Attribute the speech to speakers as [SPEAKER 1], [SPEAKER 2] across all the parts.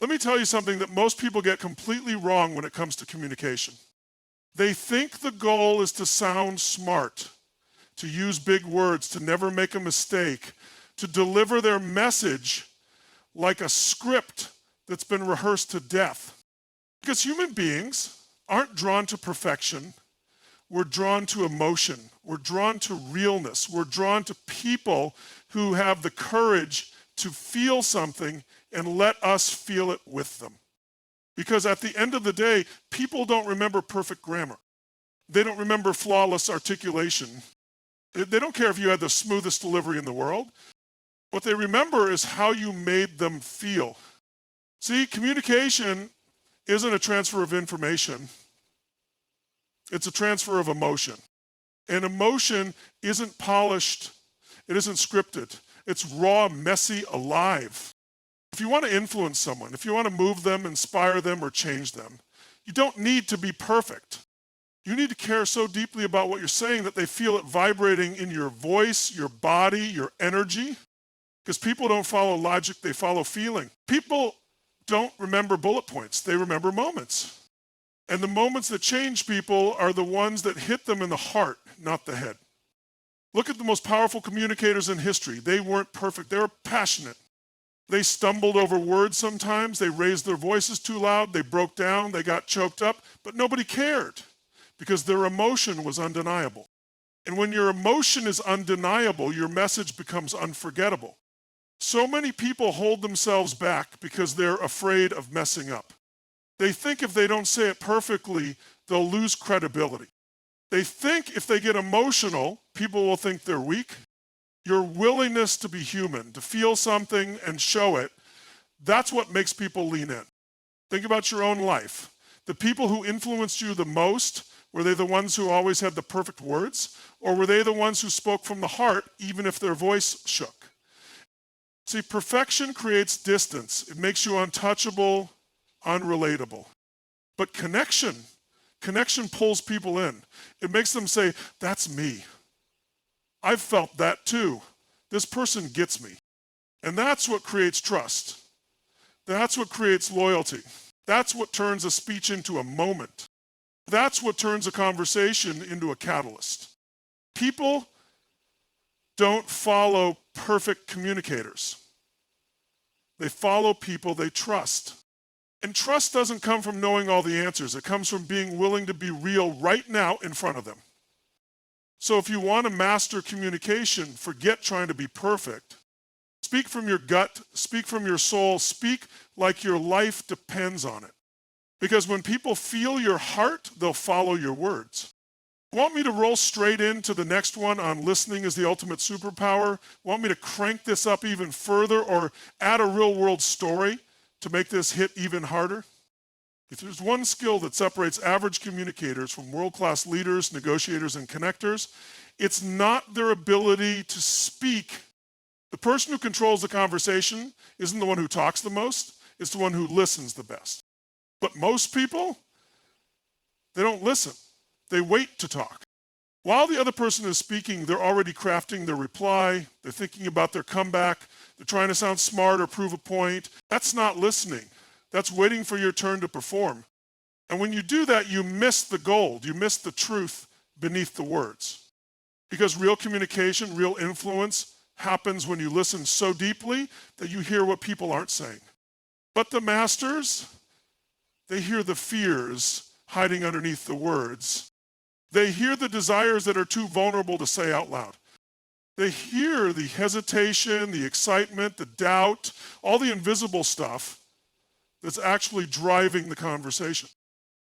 [SPEAKER 1] Let me tell you something that most people get completely wrong when it comes to communication. They think the goal is to sound smart, to use big words, to never make a mistake, to deliver their message like a script that's been rehearsed to death. Because human beings aren't drawn to perfection. We're drawn to emotion. We're drawn to realness. We're drawn to people who have the courage to feel something and let us feel it with them. Because at the end of the day, people don't remember perfect grammar. They don't remember flawless articulation. They don't care if you had the smoothest delivery in the world. What they remember is how you made them feel. See, communication isn't a transfer of information. It's a transfer of emotion. And emotion isn't polished. It isn't scripted. It's raw, messy, alive. If you want to influence someone, if you want to move them, inspire them, or change them, you don't need to be perfect. You need to care so deeply about what you're saying that they feel it vibrating in your voice, your body, your energy. Because people don't follow logic, they follow feeling. People don't remember bullet points, they remember moments. And the moments that change people are the ones that hit them in the heart, not the head. Look at the most powerful communicators in history. They weren't perfect, they were passionate. They stumbled over words sometimes, they raised their voices too loud, they broke down, they got choked up, but nobody cared because their emotion was undeniable. And when your emotion is undeniable, your message becomes unforgettable. So many people hold themselves back because they're afraid of messing up. They think if they don't say it perfectly, they'll lose credibility. They think if they get emotional, people will think they're weak. Your willingness to be human, to feel something and show it, that's what makes people lean in. Think about your own life. The people who influenced you the most, were they the ones who always had the perfect words? Or were they the ones who spoke from the heart, even if their voice shook? See, perfection creates distance. It makes you untouchable, unrelatable. But connection pulls people in. It makes them say, that's me. I've felt that too. This person gets me. And that's what creates trust. That's what creates loyalty. That's what turns a speech into a moment. That's what turns a conversation into a catalyst. People don't follow perfect communicators. They follow people they trust. And trust doesn't come from knowing all the answers. It comes from being willing to be real right now in front of them. So if you want to master communication, forget trying to be perfect. Speak from your gut, speak from your soul, speak like your life depends on it. Because when people feel your heart, they'll follow your words. Want me to roll straight into the next one on listening is the ultimate superpower? Want me to crank this up even further or add a real world story to make this hit even harder? If there's one skill that separates average communicators from world-class leaders, negotiators, and connectors, it's not their ability to speak. The person who controls the conversation isn't the one who talks the most, it's the one who listens the best. But most people, they don't listen. They wait to talk. While the other person is speaking, they're already crafting their reply, they're thinking about their comeback, they're trying to sound smart or prove a point. That's not listening. That's waiting for your turn to perform. And when you do that, you miss the gold. You miss the truth beneath the words. Because real communication, real influence happens when you listen so deeply that you hear what people aren't saying. But the masters, they hear the fears hiding underneath the words. They hear the desires that are too vulnerable to say out loud. They hear the hesitation, the excitement, the doubt, all the invisible stuff that's actually driving the conversation.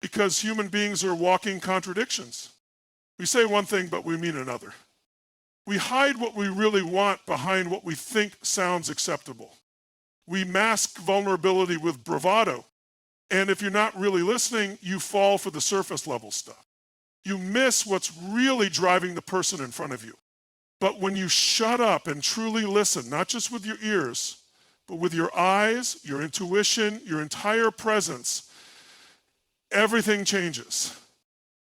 [SPEAKER 1] Because human beings are walking contradictions. We say one thing, but we mean another. We hide what we really want behind what we think sounds acceptable. We mask vulnerability with bravado. And if you're not really listening, you fall for the surface level stuff. You miss what's really driving the person in front of you. But when you shut up and truly listen, not just with your ears, but with your eyes, your intuition, your entire presence, everything changes.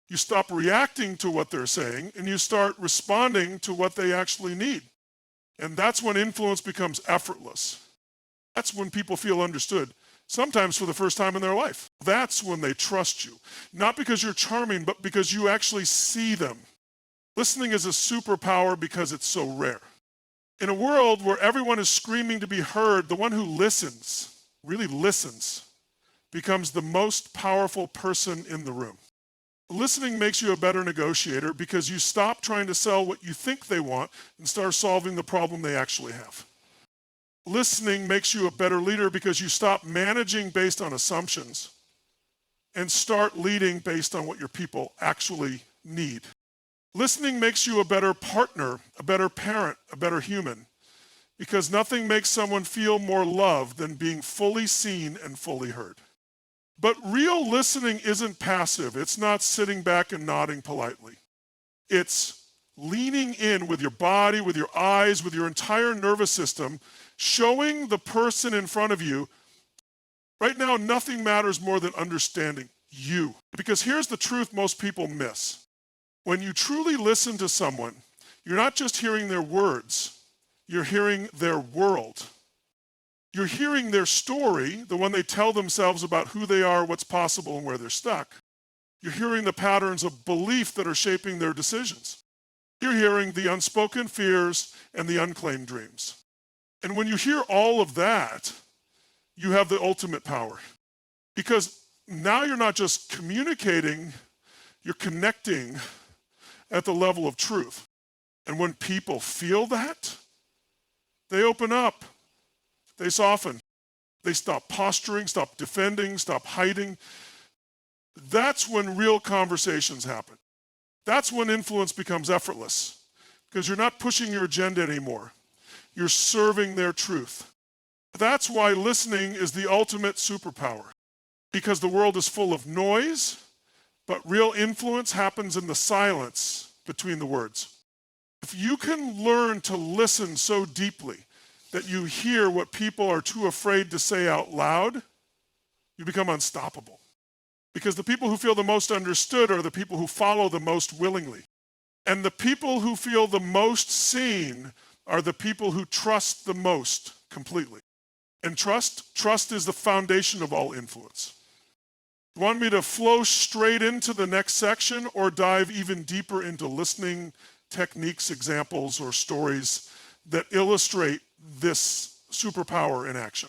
[SPEAKER 1] You stop reacting to what they're saying and you start responding to what they actually need. And that's when influence becomes effortless. That's when people feel understood. sometimes for the first time in their life. That's when they trust you. Not because you're charming, but because you actually see them. Listening is a superpower because it's so rare. In a world where everyone is screaming to be heard, the one who listens, really listens, becomes the most powerful person in the room. Listening makes you a better negotiator because you stop trying to sell what you think they want and start solving the problem they actually have. Listening makes you a better leader because you stop managing based on assumptions and start leading based on what your people actually need. Listening makes you a better partner, a better parent, a better human, because nothing makes someone feel more loved than being fully seen and fully heard. But real listening isn't passive. It's not sitting back and nodding politely. It's leaning in with your body, with your eyes, with your entire nervous system, showing the person in front of you, right now, nothing matters more than understanding you. Because here's the truth most people miss. When you truly listen to someone, you're not just hearing their words, you're hearing their world. You're hearing their story, the one they tell themselves about who they are, what's possible, and where they're stuck. You're hearing the patterns of belief that are shaping their decisions. You're hearing the unspoken fears and the unclaimed dreams. And when you hear all of that, you have the ultimate power. Because now you're not just communicating, you're connecting at the level of truth. And when people feel that, they open up, they soften, they stop posturing, stop defending, stop hiding. That's when real conversations happen. That's when influence becomes effortless, because you're not pushing your agenda anymore. You're serving their truth. That's why listening is the ultimate superpower, because the world is full of noise, but real influence happens in the silence between the words. If you can learn to listen so deeply that you hear what people are too afraid to say out loud, you become unstoppable. Because the people who feel the most understood are the people who follow the most willingly. And the people who feel the most seen are the people who trust the most completely. And trust is the foundation of all influence. You want me to flow straight into the next section or dive even deeper into listening techniques, examples, or stories that illustrate this superpower in action?